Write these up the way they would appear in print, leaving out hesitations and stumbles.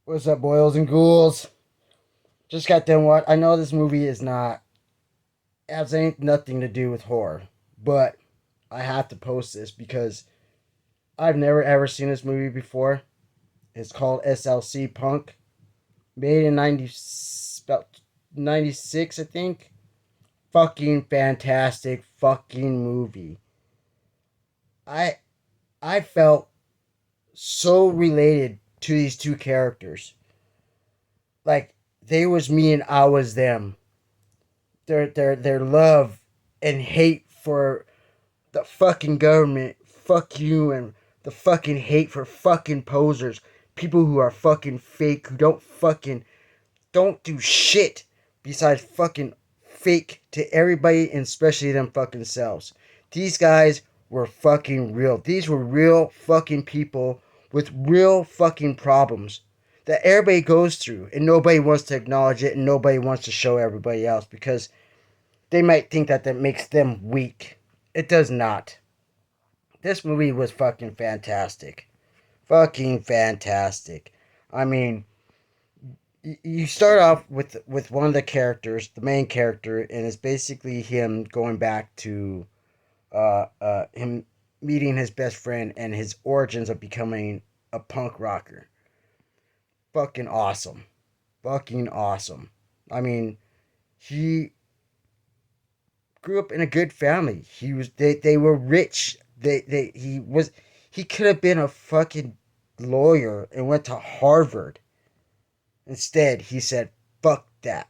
What's up, boils and ghouls? Just got done what I know this movie is not has ain't nothing to do with horror, but I have to post this because I've never ever seen this movie before. It's called SLC Punk, made in 96, I think. Fucking fantastic fucking movie. I I felt so related to these two characters. Like they was me and I was them. Their love and hate for the fucking government, fuck you, and the fucking hate for fucking posers, people who are fucking fake, who don't do shit besides fucking fake to everybody, and especially them fucking selves. These guys were fucking real. These were real fucking people with real fucking problems that everybody goes through, and nobody wants to acknowledge it, and nobody wants to show everybody else because they might think that makes them weak. It does not. This movie was fucking fantastic. Fucking fantastic. I mean, you start off with one of the characters, the main character, and it's basically him going back to him meeting his best friend and his origins of becoming a punk rocker. Fucking awesome. Fucking awesome. I mean, he grew up in a good family. They were rich. He could have been a fucking lawyer and went to Harvard. Instead, he said, "Fuck that.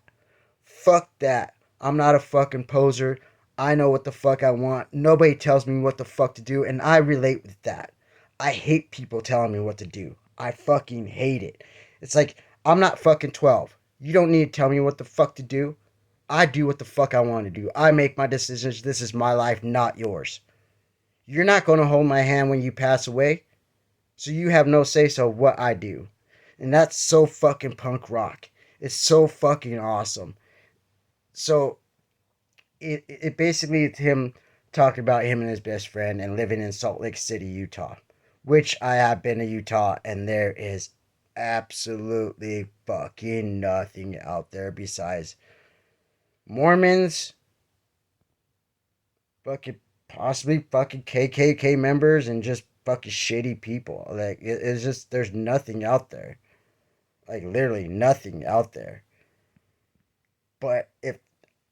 Fuck that. I'm not a fucking poser. I know what the fuck I want. Nobody tells me what the fuck to do, and I relate with that. I hate people telling me what to do. I fucking hate it. It's like I'm not fucking 12. You don't need to tell me what the fuck to do. I do what the fuck I want to do. I make my decisions. This is my life, not yours. You're not going to hold my hand when you pass away, so you have no say so what I do." And that's so fucking punk rock. It's so fucking awesome. So it basically is him talking about him and his best friend and living in Salt Lake City, Utah, which I have been to Utah, and there is absolutely fucking nothing out there besides Mormons, fucking possibly fucking KKK members, and just fucking shitty people. Like it's just there's nothing out there. Like literally nothing out there. But if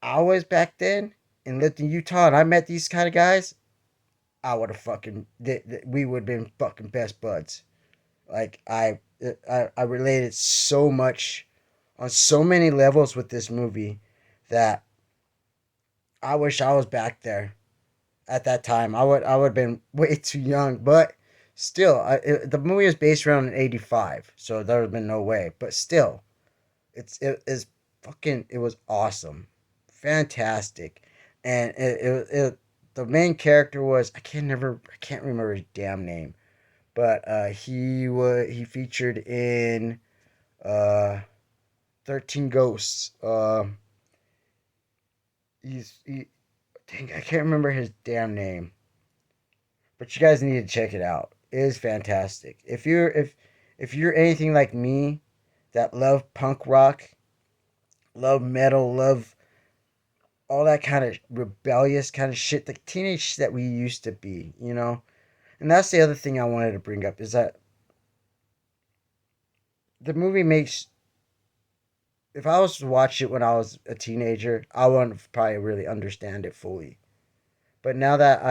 I was back then and lived in Utah and I met these kind of guys, I would have fucking we would have been fucking best buds. Like I related so much on so many levels with this movie that I wish I was back there at that time. I would have been way too young, but still, the movie is based around in '85, so there would have been no way. But still, it is fucking it was awesome, fantastic, and the main character was I can't remember his damn name, but he featured in uh 13 Ghosts. He dang, I can't remember his damn name, but you guys need to check it out. It is fantastic. If you're anything like me that love punk rock, love metal, love all that kind of rebellious kind of shit, the teenage that we used to be, you know? And that's the other thing I wanted to bring up is that the movie makes, if I was to watch it when I was a teenager, I wouldn't probably really understand it fully. But now that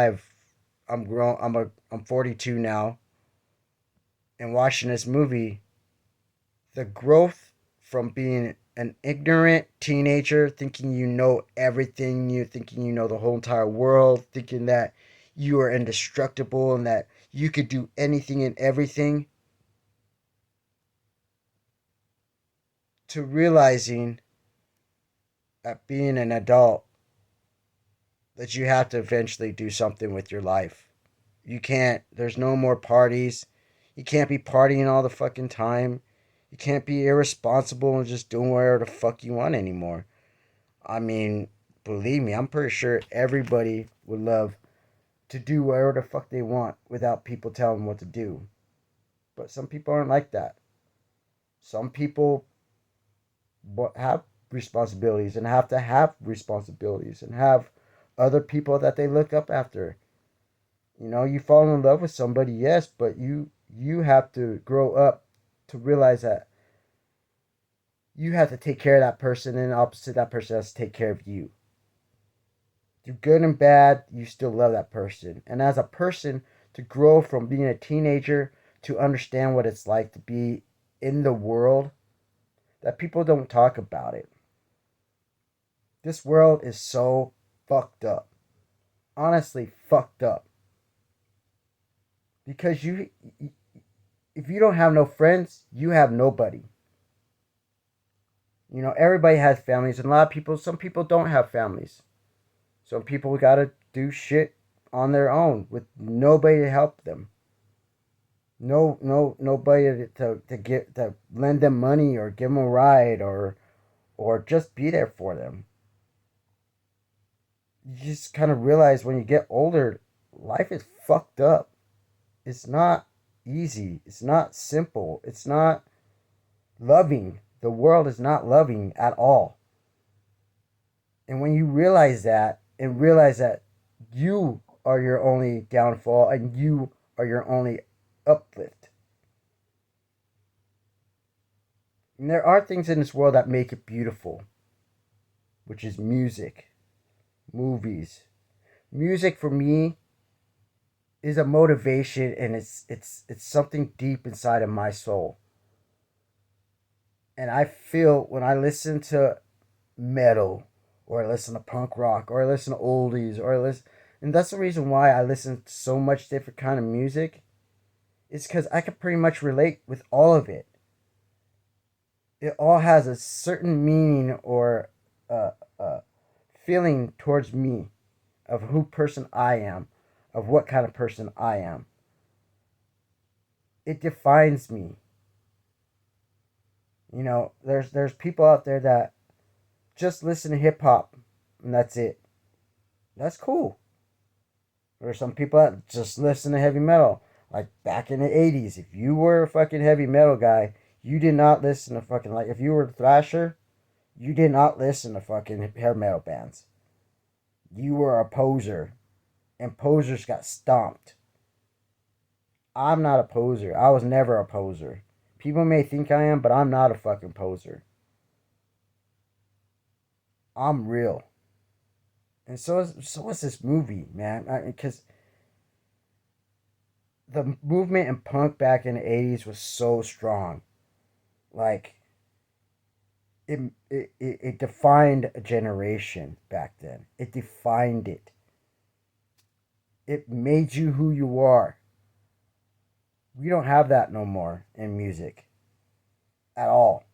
I'm grown, I'm 42 now, and watching this movie, the growth from being an ignorant teenager, thinking you know everything, you thinking you know the whole entire world, thinking that you are indestructible and that you could do anything and everything, to realizing at being an adult that you have to eventually do something with your life. You can't, there's no more parties. You can't be partying all the fucking time. You can't be irresponsible and just doing whatever the fuck you want anymore. I mean, believe me, I'm pretty sure everybody would love to do whatever the fuck they want without people telling them what to do. But some people aren't like that. Some people have responsibilities and have to have responsibilities and have other people that they look up after. You know, you fall in love with somebody, yes, but you have to grow up to realize that you have to take care of that person, and opposite, that person has to take care of you. Through good and bad, you still love that person. And as a person, to grow from being a teenager to understand what it's like to be in the world, that people don't talk about it. This world is so fucked up. Honestly, fucked up. Because if you don't have no friends, you have nobody. You know, everybody has families, and a lot of people, some people don't have families. Some people gotta do shit on their own with nobody to help them. Nobody to get to lend them money or give them a ride or just be there for them. You just kind of realize when you get older, life is fucked up. It's not easy. It's not simple. It's not loving. The world is not loving at all. And when you realize that and realize that you are your only downfall and you are your only uplift. And there are things in this world that make it beautiful, which is music, movies. Music for me is a motivation, and it's something deep inside of my soul. And I feel when I listen to metal or I listen to punk rock or I listen to oldies or I listen, and that's the reason why I listen to so much different kind of music. It's because I can pretty much relate with all of it. It all has a certain meaning or a feeling towards me of who person I am, of what kind of person I am. It defines me. You know, there's people out there that just listen to hip hop and that's it. That's cool. There's some people that just listen to heavy metal. Like back in the 80s, if you were a fucking heavy metal guy, you did not listen to fucking, like, if you were a thrasher, you did not listen to fucking hair metal bands. You were a poser, and posers got stomped. I'm not a poser. I was never a poser. People may think I am, but I'm not a fucking poser. I'm real. And so is this movie, man. Because the movement in punk back in the 80s was so strong. Like, it defined a generation back then. It defined it. It made you who you are. We don't have that no more in music. At all.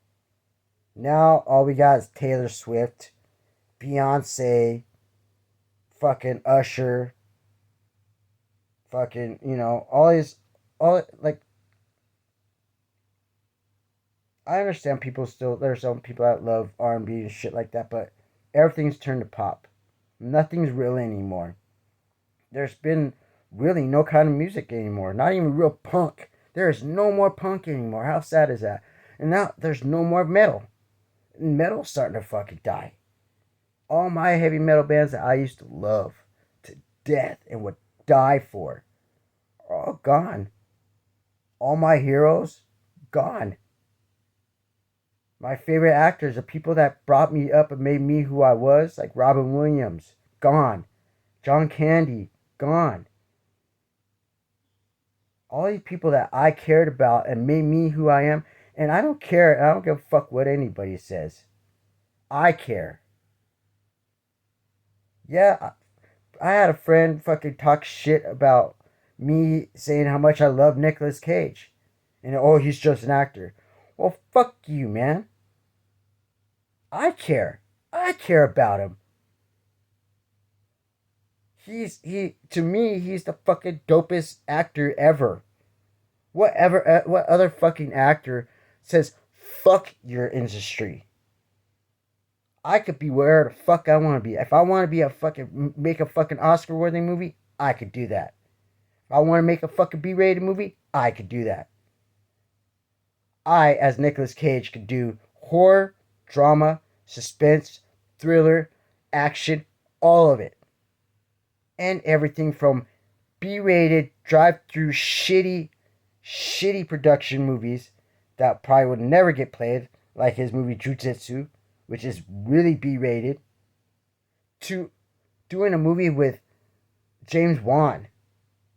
Now all we got is Taylor Swift, Beyonce, fucking Usher, fucking, you know, all these, all, like, I understand people still, there's some people that love R&B and shit like that, but everything's turned to pop. Nothing's real anymore. There's been really no kind of music anymore. Not even real punk. There is no more punk anymore. How sad is that? And now there's no more metal. Metal's starting to fucking die. All my heavy metal bands that I used to love to death and would die for are all gone. All my heroes, gone. My favorite actors, the people that brought me up and made me who I was, like Robin Williams, gone. John Candy, gone. All these people that I cared about and made me who I am, and I don't care, I don't give a fuck what anybody says. I care. Yeah, I had a friend fucking talk shit about me saying how much I love Nicolas Cage. And, oh, he's just an actor. Well, fuck you, man. I care. I care about him. He to me, he's the fucking dopest actor ever. What other fucking actor says fuck your industry? I could be where the fuck I want to be. If I want to be a fucking make a fucking Oscar worthy movie, I could do that. If I want to make a fucking B rated movie, I could do that. I, as Nicolas Cage, could do horror, drama, suspense, thriller, action, all of it. And everything from B-rated, drive-through, shitty production movies that probably would never get played, like his movie Jujitsu, which is really B-rated, to doing a movie with James Wan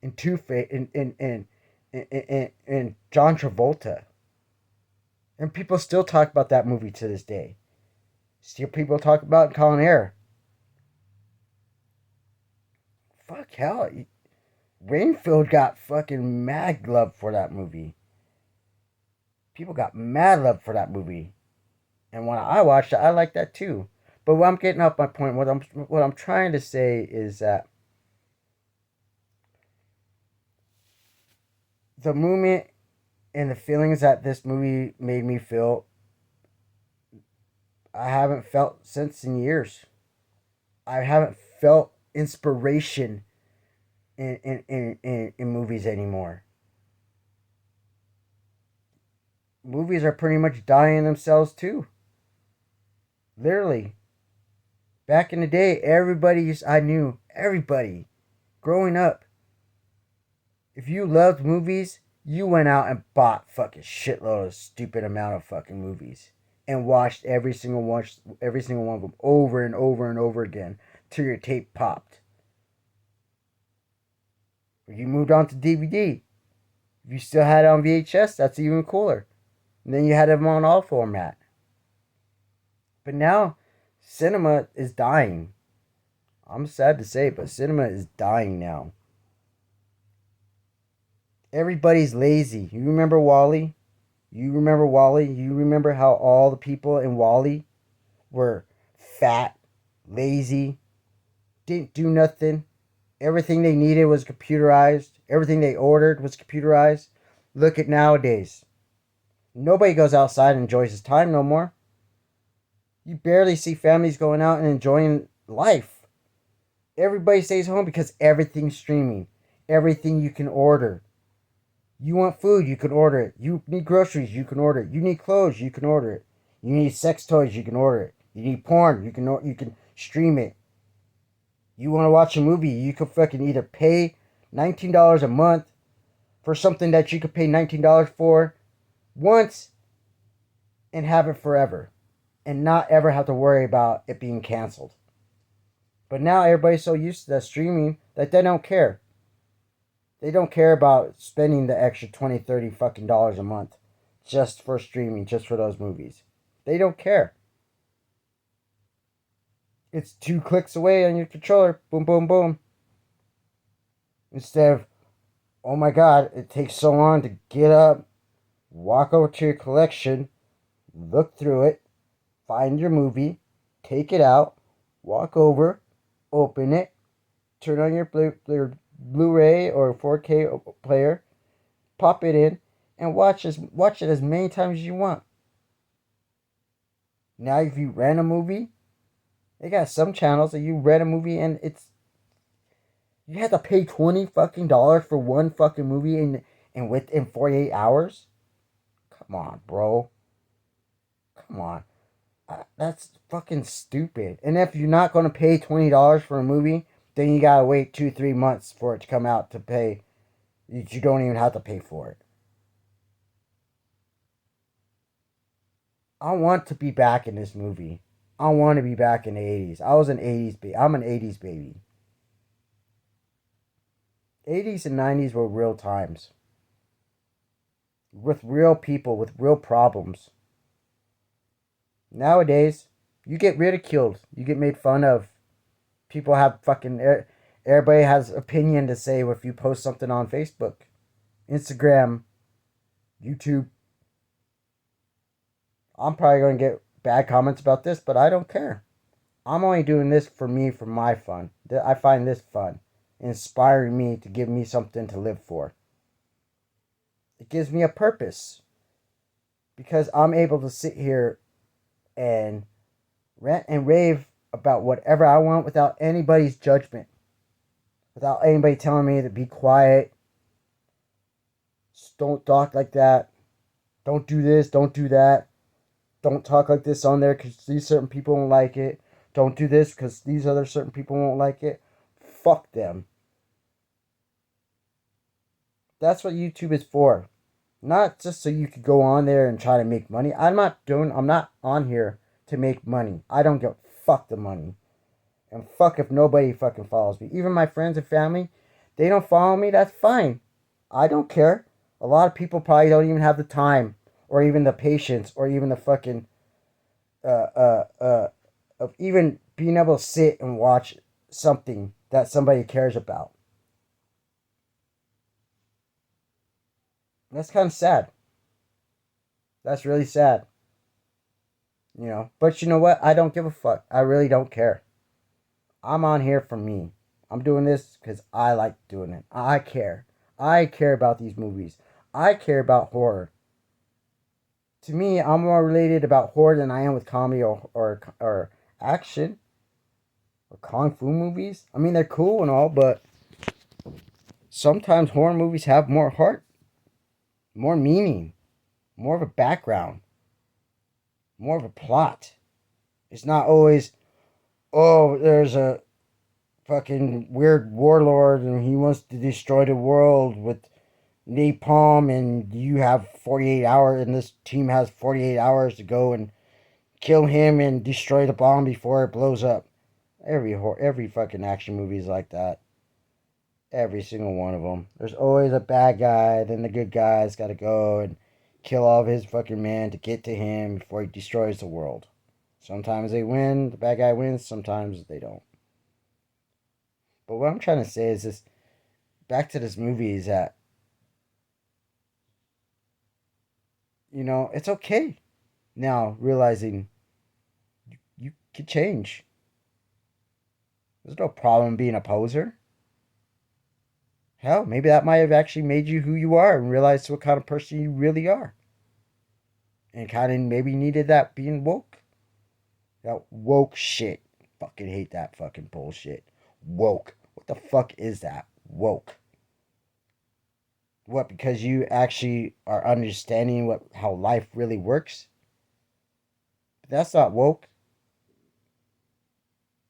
and Two-Face and John Travolta. And people still talk about that movie to this day. Still people talk about Con Air. Fuck hell. Rainfield got fucking mad love for that movie. People got mad love for that movie. And when I watched it, I liked that too. But what I'm getting off my point, what I'm trying to say is that the movement and the feelings that this movie made me feel, I haven't felt since in years. I haven't felt inspiration in movies anymore. Movies are pretty much dying themselves too. Literally. Back in the day, I knew, everybody, growing up, if you loved movies, you went out and bought fucking shitload of stupid amount of fucking movies. And watched every single one of them over and over and over again till your tape popped. You moved on to DVD. If you still had it on VHS, that's even cooler. And then you had them on all format. But now, cinema is dying. I'm sad to say it, but cinema is dying now. Everybody's lazy. You remember WALL-E? You remember WALL-E? You remember how all the people in WALL-E were fat, lazy, didn't do nothing. Everything they needed was computerized. Everything they ordered was computerized. Look at nowadays. Nobody goes outside and enjoys his time no more. You barely see families going out and enjoying life. Everybody stays home because everything's streaming. Everything you can order. You want food, you can order it. You need groceries, you can order it. You need clothes, you can order it. You need sex toys, you can order it. You need porn, you can stream it. You want to watch a movie, you can fucking either pay $19 a month for something that you could pay $19 for once and have it forever and not ever have to worry about it being canceled. But now everybody's so used to that streaming that they don't care. They don't care about spending the extra 20, 30 fucking dollars a month just for streaming, just for those movies. They don't care. It's 2 clicks away on your controller. Boom, boom, boom. Instead of, oh my god, it takes so long to get up, walk over to your collection, look through it, find your movie, take it out, walk over, open it, turn on your Blu-ray or 4K player, pop it in, and watch it as many times as you want. Now, if you rent a movie, they got some channels that you rent a movie and you have to pay $20 fucking dollars for one fucking movie and within 48 hours. Come on, bro. Come on. That's fucking stupid. And if you're not going to pay $20 for a movie, then you gotta wait 2-3 months for it to come out to pay. You don't even have to pay for it. I want to be back in this movie. I want to be back in the 80s. I'm an 80s baby. 80s and 90s were real times. With real people, with real problems. Nowadays, you get ridiculed. You get made fun of. People have fucking... Everybody has opinion to say if you post something on Facebook, Instagram, YouTube. I'm probably going to get bad comments about this, but I don't care. I'm only doing this for me, for my fun. I find this fun. Inspiring me to give me something to live for. It gives me a purpose. Because I'm able to sit here and rant and rave about whatever I want without anybody's judgment. Without anybody telling me to be quiet. Just don't talk like that. Don't do this, don't do that. Don't talk like this on there because these certain people won't like it. Don't do this because these other certain people won't like it. Fuck them. That's what YouTube is for. Not just so you could go on there and try to make money. I'm not on here to make money. I don't give fuck the money. And fuck if nobody fucking follows me. Even my friends and family, they don't follow me, that's fine. I don't care. A lot of people probably don't even have the time or even the patience or even the fucking uh uh uh of even being able to sit and watch something that somebody cares about. That's kind of sad. That's really sad. But you know what? I don't give a fuck. I really don't care. I'm on here for me. I'm doing this because I like doing it. I care. I care about these movies. I care about horror. To me, I'm more related about horror than I am with comedy or action or kung fu movies. I mean, they're cool and all, but sometimes horror movies have more heart, more meaning, more of a background, more of a plot. It's not always, oh, there's a fucking weird warlord and he wants to destroy the world with napalm and you have 48 hours and this team has 48 hours to go and kill him and destroy the bomb before it blows up. Every fucking action movie is like that. Every single one of them. There's always a bad guy, then the good guy's got to go and kill all of his fucking men to get to him before he destroys the world. Sometimes they win, the bad guy wins, sometimes they don't. But what I'm trying to say is this, back to this movie, is that, it's okay now realizing you can change. There's no problem being a poser. Hell, maybe that might have actually made you who you are and realized what kind of person you really are. And kind of maybe needed that being woke. That woke shit. Fucking hate that fucking bullshit. Woke. What the fuck is that? Woke. What, because you actually are understanding how life really works? But that's not woke.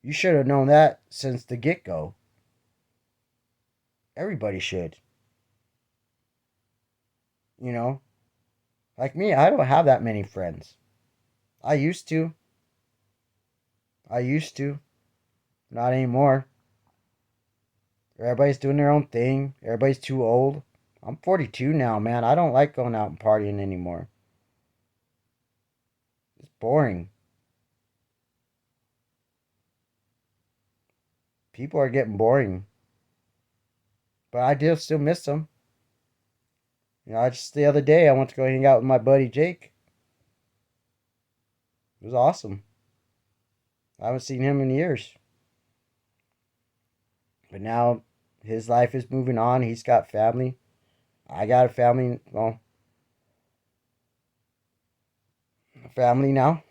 You should have known that since the get-go. Everybody should. You know? Like me, I don't have that many friends. I used to. I used to. Not anymore. Everybody's doing their own thing. Everybody's too old. I'm 42 now, man. I don't like going out and partying anymore. It's boring. People are getting boring. But I do still miss them. Just the other day, I went to go hang out with my buddy Jake. It was awesome. I haven't seen him in years. But now his life is moving on. He's got family. I got a family. Well, a family now.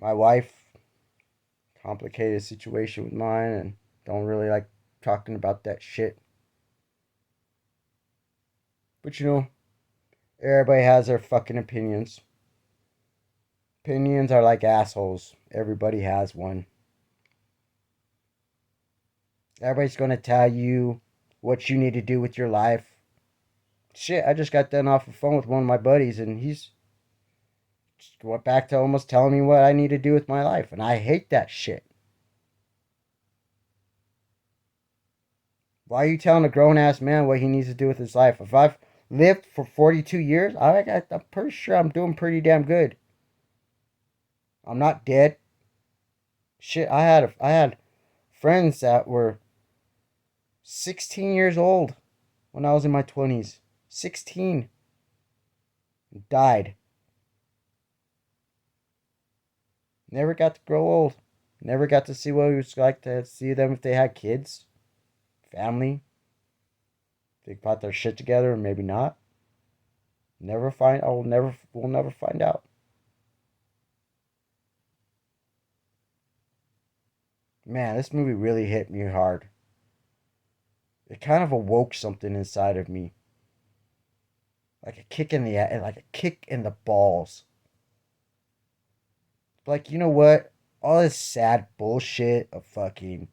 My wife, complicated situation with mine, and don't really like talking about that shit. But everybody has their fucking opinions. Opinions are like assholes. Everybody has one. Everybody's going to tell you what you need to do with your life. Shit, I just got done off the phone with one of my buddies, and he's just went back to almost telling me what I need to do with my life. And I hate that shit. Why are you telling a grown-ass man what he needs to do with his life? If I've lived for 42 years, I'm pretty sure I'm doing pretty damn good. I'm not dead. Shit, I had friends that were 16 years old when I was in my 20s. 16. Died. Never got to grow old. Never got to see what it was like to see them if they had kids, family. They got their shit together or maybe not. We'll never find out. Man, this movie really hit me hard. It kind of awoke something inside of me. Like a kick in the like a kick in the balls. Like, you know what? All this sad bullshit of fucking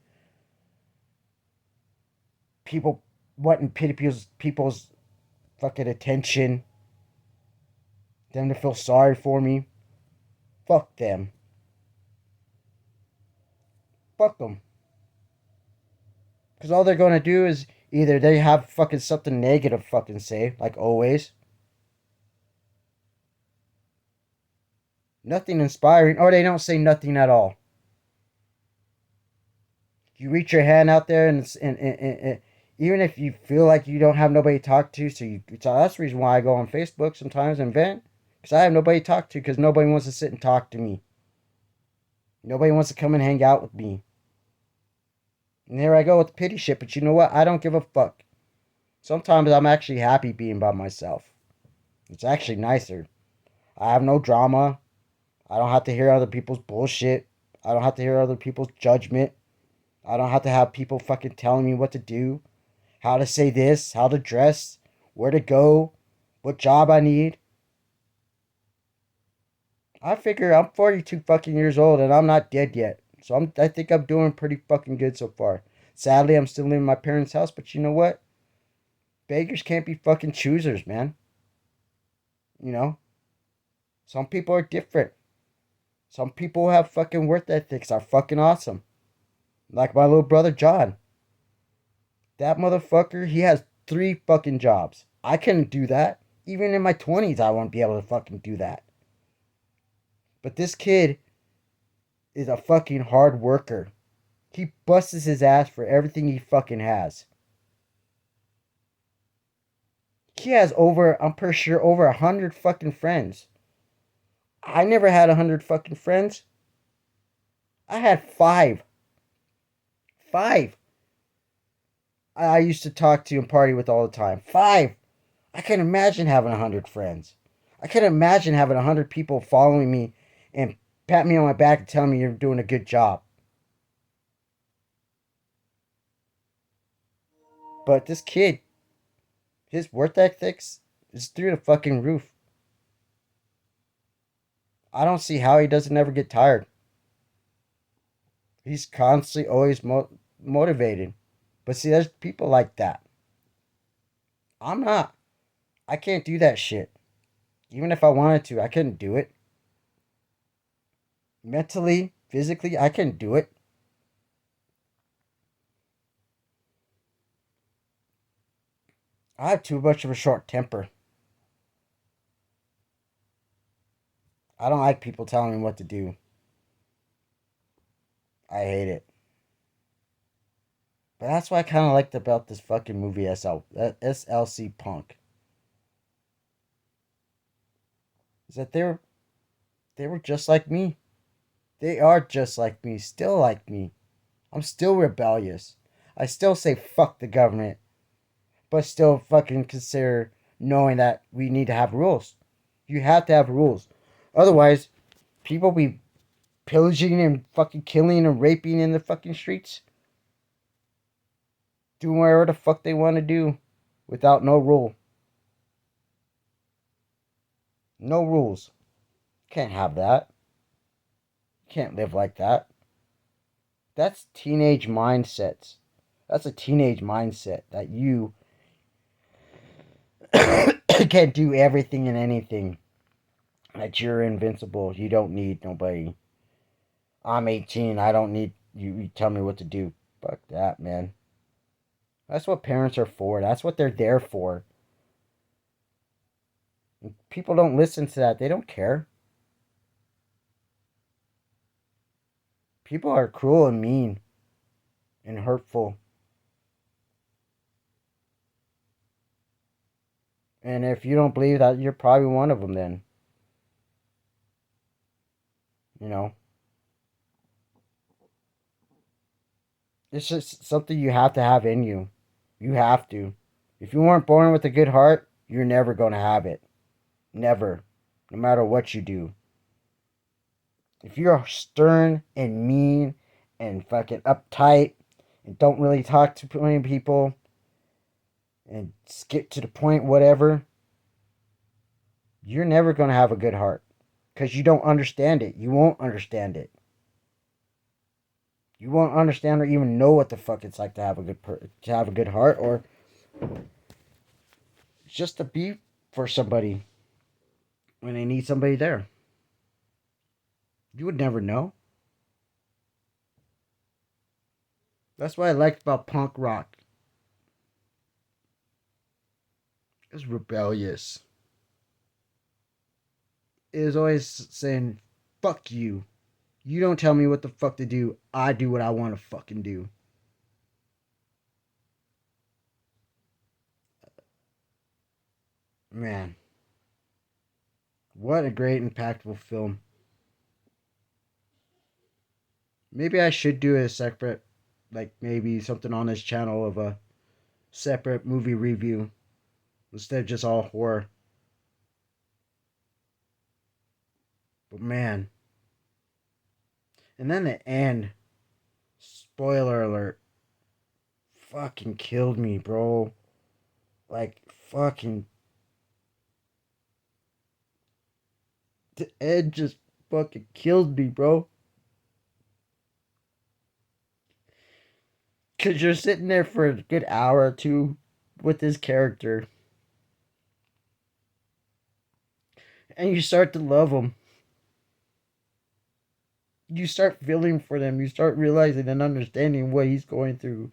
people wanting pity people's fucking attention, them to feel sorry for me. Fuck them. Fuck them. Because all they're going to do is either they have fucking something negative fucking say, like always. Nothing inspiring, or they don't say nothing at all. You reach your hand out there, and even if you feel like you don't have nobody to talk to, so that's the reason why I go on Facebook sometimes and vent, because I have nobody to talk to, because nobody wants to sit and talk to me. Nobody wants to come and hang out with me. And there I go with pity shit, but you know what? I don't give a fuck. Sometimes I'm actually happy being by myself. It's actually nicer. I have no drama. I don't have to hear other people's bullshit. I don't have to hear other people's judgment. I don't have to have people fucking telling me what to do, how to say this, how to dress, where to go, what job I need. I figure I'm 42 fucking years old and I'm not dead yet. So I think I'm doing pretty fucking good so far. Sadly, I'm still living in my parents' house, but you know what? Beggars can't be fucking choosers, man. You know? Some people are different. Some people have fucking work ethics are fucking awesome. Like my little brother John. That motherfucker, he has 3 fucking jobs. I couldn't do that. Even in my 20s, I won't be able to fucking do that. But this kid is a fucking hard worker. He busts his ass for everything he fucking has. He has over, I'm pretty sure, over 100 fucking friends. I never had 100 fucking friends. I had 5. 5. I used to talk to and party with all the time. 5. I can imagine having 100 friends. I can imagine having 100 people following me and pat me on my back and tell me you're doing a good job. But this kid, his work ethics is through the fucking roof. I don't see how he doesn't ever get tired. He's constantly always motivated. But see, there's people like that. I'm not. I can't do that shit. Even if I wanted to, I couldn't do it. Mentally, physically, I couldn't do it. I have too much of a short temper. I don't like people telling me what to do. I hate it. But that's what I kind of liked about this fucking movie SLC Punk. Is that they were just like me. They are just like me, still like me. I'm still rebellious. I still say fuck the government, but still fucking consider knowing that we need to have rules. You have to have rules. Otherwise, people be pillaging and fucking killing and raping in the fucking streets. Doing whatever the fuck they want to do without no rule. No rules. Can't have that. Can't live like that. That's teenage mindsets. That's a teenage mindset that you can't do everything and anything. That you're invincible. You don't need nobody. I'm 18. I don't need you tell me what to do. Fuck that, man. That's what parents are for. That's what they're there for. People don't listen to that. They don't care. People are cruel and mean and hurtful. And if you don't believe that, you're probably one of them then. You know? It's just something you have to have in you. You have to. If you weren't born with a good heart, you're never going to have it. Never. No matter what you do. If you're stern and mean and fucking uptight and don't really talk to many people and skip to the point, whatever, you're never going to have a good heart because you don't understand it. You won't understand it. You won't understand or even know what the fuck it's like to have a to have a good heart, or just to be for somebody when they need somebody there. You would never know. That's what I liked about punk rock. It was rebellious. It was always saying, fuck you. You don't tell me what the fuck to do. I do what I want to fucking do. Man, what a great, impactful film. Maybe I should do a separate, like maybe something on this channel of a separate movie review instead of just all horror. But man, and then the end, spoiler alert, fucking killed me, bro. Like, fucking, the end just fucking killed me, bro. Because you're sitting there for a good hour or two with this character, and you start to love him. You start feeling for them. You start realizing and understanding what he's going through,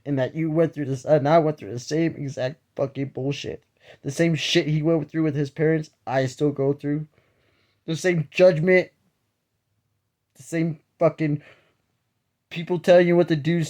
and that you went through this, and I went through the same exact fucking bullshit. The same shit he went through with his parents, I still go through. The same judgment, the same fucking people telling you what to do,